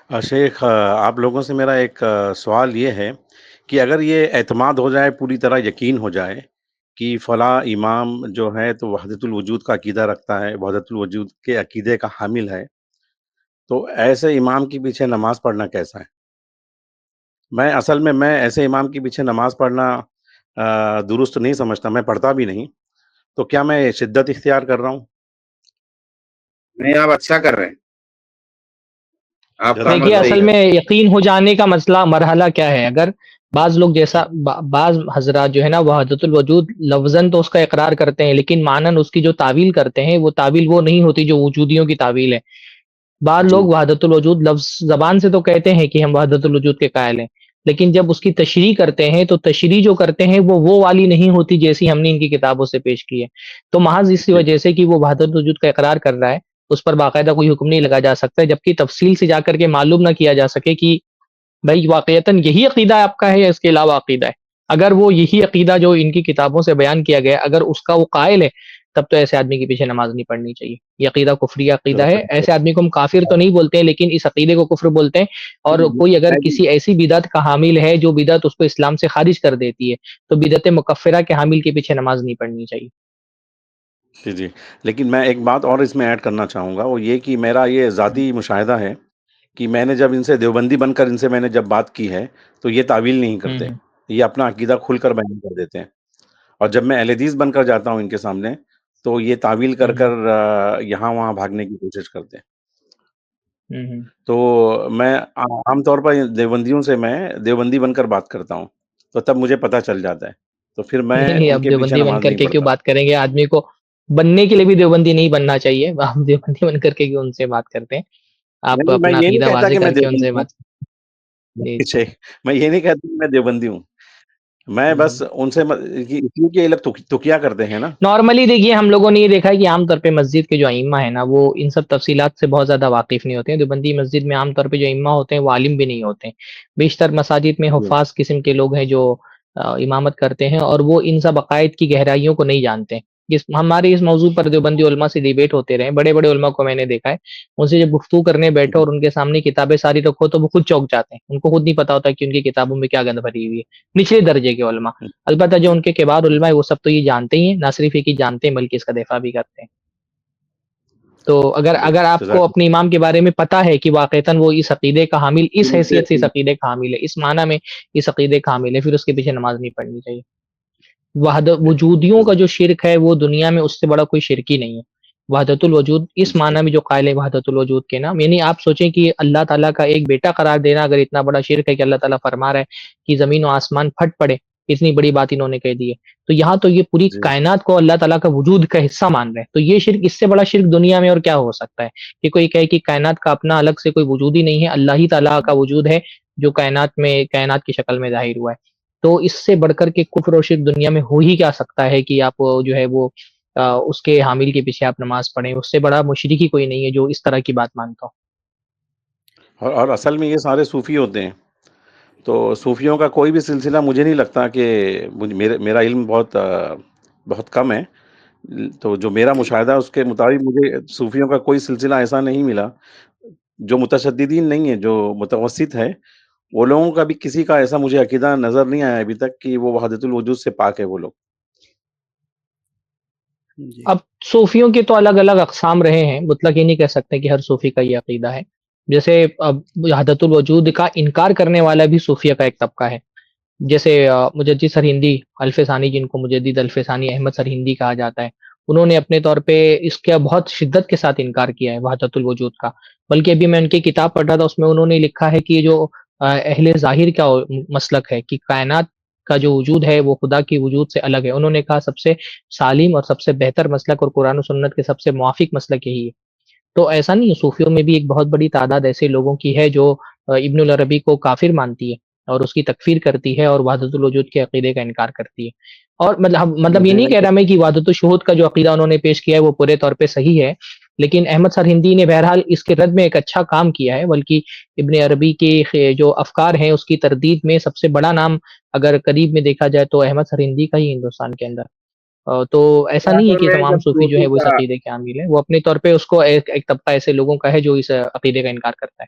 شیخ، آپ لوگوں سے میرا ایک سوال یہ ہے کہ اگر یہ اعتماد ہو جائے، پوری طرح یقین ہو جائے کہ فلاں امام جو ہے تو وحدت الوجود کا عقیدہ رکھتا ہے، وحدت الوجود کے عقیدے کا حامل ہے، تو ایسے امام کے پیچھے نماز پڑھنا کیسا ہے؟ میں ایسے امام کے پیچھے نماز پڑھنا درست نہیں سمجھتا، میں پڑھتا بھی نہیں، تو کیا میں شدت اختیار کر رہا ہوں؟ نہیں، آپ اچھا کر رہے ہیں. آپ کا جزاک عمل اللہ دیکھیے اصل صحیح خیر۔ ہے. میں یقین ہو جانے کا مسئلہ مرحلہ کیا ہے. اگر بعض لوگ جیسا بعض حضرات جو ہے نا وحدت الوجود لفظاً تو اس کا اقرار کرتے ہیں، لیکن معنن اس کی جو تعویل کرتے ہیں وہ تعویل وہ نہیں ہوتی جو وجودیوں کی تعویل ہے. بعض جی لوگ وحدت الوجود لفظ زبان سے تو کہتے ہیں کہ ہم وحدت الوجود کے قائل ہیں، لیکن جب اس کی تشریح کرتے ہیں تو تشریح جو کرتے ہیں وہ والی نہیں ہوتی جیسی ہم نے ان کی کتابوں سے پیش کی ہے. تو محض اسی جی وجہ سے کہ وہ وحدت الوجود کا اقرار کر رہا ہے اس پر باقاعدہ کوئی حکم نہیں لگا جا سکتا، جبکہ تفصیل سے جا کر کے معلوم نہ کیا جا سکے کہ بھائی واقعتاً یہی عقیدہ آپ کا ہے یا اس کے علاوہ عقیدہ ہے. اگر وہ یہی عقیدہ جو ان کی کتابوں سے بیان کیا گیا ہے اگر اس کا وہ قائل ہے، تب تو ایسے آدمی کے پیچھے نماز نہیں پڑھنی چاہیے. یہ عقیدہ کفری عقیدہ جزاک ہے. اللہ ایسے آدمی کو ہم کافر تو نہیں بولتے ہیں، لیکن اس عقیدے کو کفر بولتے ہیں. اور خیر۔ کوئی اگر میں بھی کسی ایسی بدعت کا حامل ہے جو بدعت اس کو اسلام سے خارج کر دیتی ہے، تو بدعت مکفرہ کے حامل کے پیچھے نماز نہیں پڑھنی چاہیے. جی جی، لیکن میں ایک بات اور اس میں ایڈ کرنا چاہوں گا، وہ یہ کہ میرا یہ ذاتی مشاہدہ ہے کہ میں نے جب ان سے دیوبندی بن کر ان سے میں نے جب بات کی ہے تو یہ تعویل نہیں ہوں کرتے، ہوں یہ اپنا عقیدہ کھل کر بیان کر دیتے ہیں. اور جب میں اہل حدیث بن کر جاتا ہوں ان کے سامنے تو یہ تعویل کر ہوں کر یہاں وہاں بھاگنے کی کوشش کرتے ہیں. ہوں ہوں. تو میں عام طور پر دیوبندیوں سے میں دیوبندی بن کر بات کرتا ہوں، تو تب مجھے پتہ چل جاتا ہے، تو پھر میں نہیں نہیں، ان اب کے پیچھے دیوبندی بن نماز کر نہیں کے کیوں پڑھتا. بات کریں گے؟ آدمی کو بننے کے لیے بھی دیوبندی نہیں بننا چاہیے. آپ دیوبندی بن کر کے کیوں ان سے بات کرتے ہیں؟ آپ نہیں، میں اپنا یہ نہیں عقیدہ کہتا کہ واضح میں کر کے ان سے دیوبندی ہوں. بات. جی جی. میں یہ نہیں کہتا کہ میں دیوبندی ہوں، میں ہوں ہوں. بس ان سے اس لیے کہ یہ لوگ تو کیا کرتے ہیں نا. نارملی دیکھیے ہم لوگوں نے یہ دیکھا ہے کہ عام طور پہ مسجد کے جو ائمہ ہیں نا وہ ان سب تفصیلات سے بہت زیادہ واقف نہیں ہوتے ہیں. دیوبندی مسجد میں عام طور پہ جو ائمہ ہوتے ہیں وہ عالم بھی نہیں ہوتے ہیں. بیشتر مساجد میں جی حفاظ قسم کے لوگ ہیں جو امامت کرتے ہیں، اور وہ ان سب عقائد کی گہرائیوں کو نہیں جانتے ہیں. ہمارے اس موضوع پر دیوبندی علماء سے ڈیبیٹ ہوتے رہے، بڑے بڑے علماء کو میں نے دیکھا ہے ان سے جب گفتگو کرنے بیٹھو اور ان کے سامنے کتابیں ساری رکھو تو وہ خود چونک جاتے ہیں. ان کو خود نہیں پتا ہوتا کہ ان کی کتابوں میں کیا گند بھری ہوئی ہے. نچلے درجے کے علماء. البتہ جو ان کے کبار علماء ہیں وہ سب تو یہ جانتے ہی ہیں، نہ صرف یہ کہ جانتے ہیں بلکہ اس کا دفاع بھی کرتے ہیں. تو اگر چلیے، اگر آپ کو جزاک اپنے امام کے بارے میں پتا ہے کہ واقعتاً وہ اس عقیدے کا حامل، اس حیثیت سے اس اللہ. عقیدے کا حامل ہے، اس معنی میں اس عقیدے کا حامل ہے، پھر اس کے پیچھے نماز نہیں پڑھنی چاہیے. وجودیوں کا جو شرک ہے وہ دنیا میں اس سے بڑا کوئی شرک ہی نہیں ہے. وحدت الوجود اس معنی میں جو قائل ہے وحدت الوجود کے نام، یعنی آپ سوچیں کہ اللہ تعالیٰ کا ایک بیٹا قرار دینا اگر اتنا بڑا شرک ہے کہ اللہ تعالیٰ فرما رہا ہے کہ زمین و آسمان پھٹ پڑے، اتنی بڑی بات انہوں نے کہہ دی ہے. تو یہاں تو یہ پوری جی کائنات کو اللہ تعالیٰ کا وجود کا حصہ مان رہے ہیں. تو یہ شرک، اس سے بڑا شرک دنیا میں اور کیا ہو سکتا ہے کہ کوئی کہے کہ کائنات کا اپنا الگ سے کوئی وجود ہی نہیں ہے، اللہ ہی تعالیٰ کا وجود ہے جو کائنات کی شکل میں ظاہر ہوا ہے. تو اس سے بڑھ کر کے کفر و شرک دنیا میں ہو ہی کیا سکتا ہے کہ آپ جو ہے وہ اس کے حامل کے پیچھے آپ نماز پڑھیں. اس سے بڑا مشرک ہی کوئی نہیں ہے جو اس طرح کی بات مانتا ہو. اور اصل میں یہ سارے صوفی ہوتے ہیں، تو صوفیوں کا کوئی بھی سلسلہ مجھے نہیں لگتا کہ میرا علم بہت کم ہے، تو جو میرا مشاہدہ اس کے مطابق مجھے صوفیوں کا کوئی سلسلہ ایسا نہیں ملا جو متشددین نہیں ہے، جو متوسط ہے، وہ لوگوں کا بھی کسی کا ایسا مجھے عقیدہ نظر نہیں آیا ابھی تک کہ وہ وحدت الوجود سے پاک ہے وہ لوگ. جی. اب صوفیوں کے تو الگ الگ اقسام رہے ہیں، مطلق یہ نہیں کہہ سکتے کہ ہر صوفی کا یہ عقیدہ ہے. جیسے اب وحدت الوجود کا انکار کرنے والا بھی صوفیہ کا ایک طبقہ ہے. جیسے مجدد سرہندی الف ثانی، جن کو مجدد الف ثانی احمد سرہندی کہا جاتا ہے، انہوں نے اپنے طور پہ اس کا بہت شدت کے ساتھ انکار کیا ہے وحدت الوجود کا. بلکہ ابھی میں ان کی کتاب پڑھ رہا تھا، اس میں انہوں نے لکھا ہے کہ یہ جو اہل ظاہر کا مسلک ہے کہ کائنات کا جو وجود ہے وہ خدا کی وجود سے الگ ہے، انہوں نے کہا سب سے سالم اور سب سے بہتر مسلک اور قرآن و سنت کے سب سے موافق مسلک یہی ہے. تو ایسا نہیں ہے، صوفیوں میں بھی ایک بہت بڑی تعداد ایسے لوگوں کی ہے جو ابن العربی کو کافر مانتی ہے اور اس کی تکفیر کرتی ہے اور وحدت الوجود کے عقیدے کا انکار کرتی ہے. اور مطلب یہ مجھے نہیں نہیں کہہ رہا میں کہ وحدت الشہود کا جو عقیدہ انہوں نے پیش کیا ہے وہ پورے طور پہ صحیح ہے، لیکن احمد سرہندی نے بہرحال اس کے رد میں ایک اچھا کام کیا ہے. بلکہ ابن عربی کے جو افکار ہیں اس کی تردید میں سب سے بڑا نام اگر قریب میں دیکھا جائے تو احمد سرہندی کا ہی ہندوستان کے اندر. تو ایسا نہیں ہے اصل کہ میں تمام جب صوفی جو ہے صوفی وہ اس کا عقیدے کے حامل ہیں، وہ اپنے طور پہ اس کو ایک طبقہ ایسے لوگوں کا ہے جو اس عقیدے کا انکار کرتا ہے.